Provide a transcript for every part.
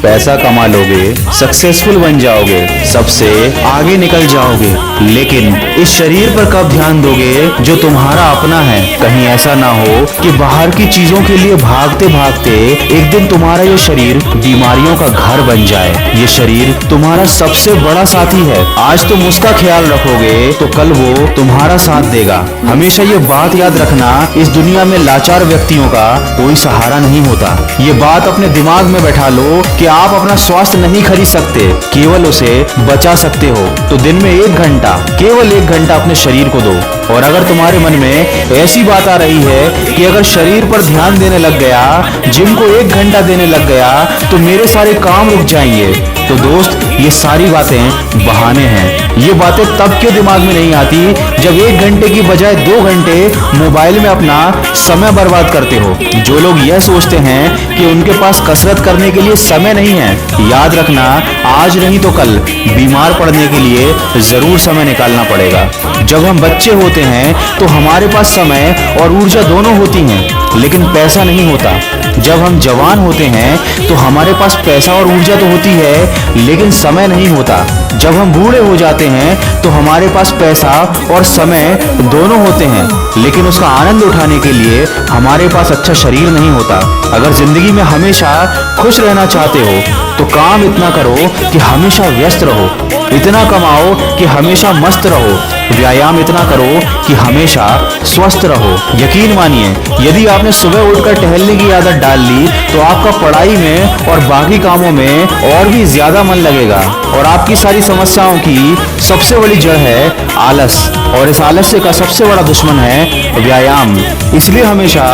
पैसा कमा लोगे, सक्सेसफुल बन जाओगे, सबसे आगे निकल जाओगे, लेकिन इस शरीर पर कब ध्यान दोगे जो तुम्हारा अपना है। कहीं ऐसा ना हो कि बाहर की चीजों के लिए भागते भागते एक दिन तुम्हारा ये शरीर बीमारियों का घर बन जाए। ये शरीर तुम्हारा सबसे बड़ा साथी है। आज तुम उसका ख्याल रखोगे तो कल वो तुम्हारा साथ देगा। हमेशा ये बात याद रखना, इस दुनिया में लाचार व्यक्तियों का कोई सहारा नहीं होता। ये बात अपने दिमाग में बैठा लो कि आप अपना स्वास्थ्य नहीं खरीद सकते, केवल उसे बचा सकते हो। तो दिन में 1 घंटा, केवल 1 घंटा अपने शरीर को दो। और अगर तुम्हारे मन में ऐसी बात आ रही है कि अगर शरीर पर ध्यान देने लग गया, जिम को 1 घंटा देने लग गया तो मेरे सारे काम रुक जाएंगे, तो दोस्त ये सारी बातें बहाने हैं। ये बातें तब क्यों दिमाग में नहीं आती जब 1 घंटे की बजाय 2 घंटे मोबाइल में अपना समय बर्बाद करते हो। जो लोग यह सोचते हैं कि उनके पास कसरत करने के लिए समय नहीं है, याद रखना आज नहीं तो कल बीमार पड़ने के लिए जरूर समय निकालना पड़ेगा। जब हम बच्चे होते हैं तो हमारे पास समय और ऊर्जा दोनों होती हैं, लेकिन पैसा नहीं होता। जब हम जवान होते हैं तो हमारे पास पैसा और ऊर्जा तो होती है, लेकिन समय नहीं होता। जब हम बूढ़े हो जाते हैं तो हमारे पास पैसा और समय दोनों होते हैं, लेकिन उसका आनंद उठाने के लिए हमारे पास अच्छा शरीर नहीं होता। अगर जिंदगी में हमेशा खुश रहना चाहते हो तो काम इतना करो कि हमेशा व्यस्त रहो, इतना कमाओ कि हमेशा मस्त रहो, व्यायाम इतना करो कि हमेशा स्वस्थ रहो। यकीन मानिए, यदि आपने सुबह उठकर टहलने की आदत डाल ली तो आपका पढ़ाई में और बाकी कामों में और भी ज्यादा मन लगेगा। और आपकी सारी समस्याओं की सबसे बड़ी जड़ है आलस, और इस आलस्य का सबसे बड़ा दुश्मन है व्यायाम। इसलिए हमेशा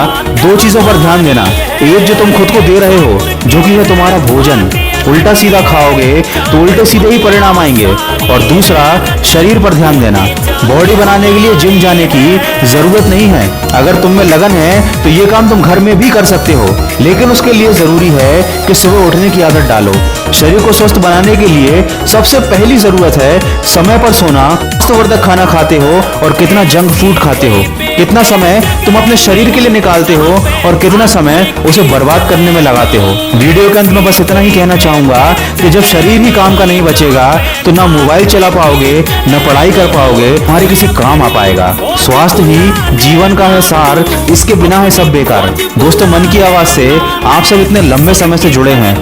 2 चीजों पर ध्यान देना। एक जो तुम खुद को दे रहे हो, जो कि है तुम्हारा भोजन। उल्टा सीधा खाओगे तो उल्टे सीधे ही परिणाम आएंगे। और दूसरा, शरीर पर ध्यान देना। बॉडी बनाने के लिए जिम जाने की जरूरत नहीं है। अगर तुम में लगन है तो ये काम तुम घर में भी कर सकते हो, लेकिन उसके लिए जरूरी है कि सुबह उठने की आदत डालो। शरीर को स्वस्थ बनाने के लिए सबसे पहली जरूरत है समय पर सोना। स्वास्थ्यवर्धक खाना खाते हो और कितना जंक फूड खाते हो, कितना समय तुम अपने शरीर के लिए निकालते हो और कितना समय उसे बर्बाद करने में लगाते हो। वीडियो के अंत में बस इतना ही कहना चाहूंगा कि जब शरीर ही काम का नहीं बचेगा तो ना मोबाइल चला पाओगे, ना पढ़ाई कर पाओगे, तुम्हारे किसी काम आ पाएगा। स्वास्थ्य ही जीवन का है सार, इसके बिना है सब बेकार। दोस्तों, मन की आवाज से आप सब इतने लंबे समय से जुड़े हैं,